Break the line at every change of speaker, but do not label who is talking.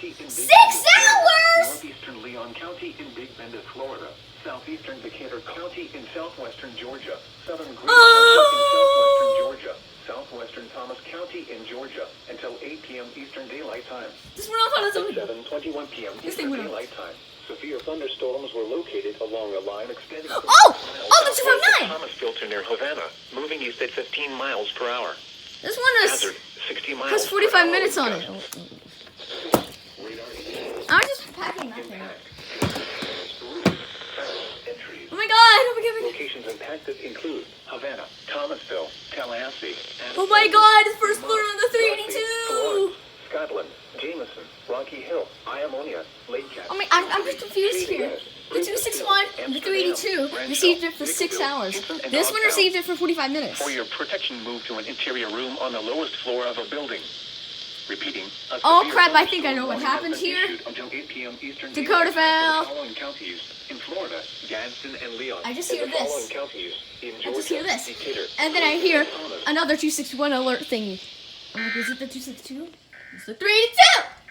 County in Big
6
Bend,
hours!
northeastern Leon County in Big Bend, Florida, southeastern Decatur County in southwestern Georgia, southern Greene County in southwestern Georgia, southwestern Thomas County in Georgia, until 8 p.m. Eastern Daylight Time.
Das wurde auch alles so.
7:21 p.m. Eastern
wurde-
Daylight Time. Severe thunderstorms were located along a line extending from
Oh!
miles
Oh, the
southwest
259!
of Thomasville to near Havana, moving east at 15 miles per hour.
This one
Hazard, 60 miles
has
per
45
hour
minutes on it.
gust. Radar
I'm just packing that thing.
impact. Entries.
Oh my god! Oh my god!
Locations impacted include Havana, Thomasville, Tallahassee,
Oh my god! The first floor on the
Florence,
382!
Scotland, Jameson, Rocky Hill, Iamonia, Lake Cat.
Oh my, I'm just confused here. The 261 and the 382 received it for 6 hours. This one received it for 45 minutes.
For your protection, move to an interior room on the lowest floor of a building. Repeating. a
Oh,
severe
crap, I think I know what
thunderstorm
happened
has been
here.
issued Until 8 p.m. Eastern
Dakota
Daylight Time
fell.
for the following counties in Florida, Gadsden and Leon.
I just
And
hear
the
this.
following counties in
I just hear
Georgia,
this.
Decatur,
And then I hear
Thomas,
another 261 alert thingy. I'm like, is it the 262? It's the 382!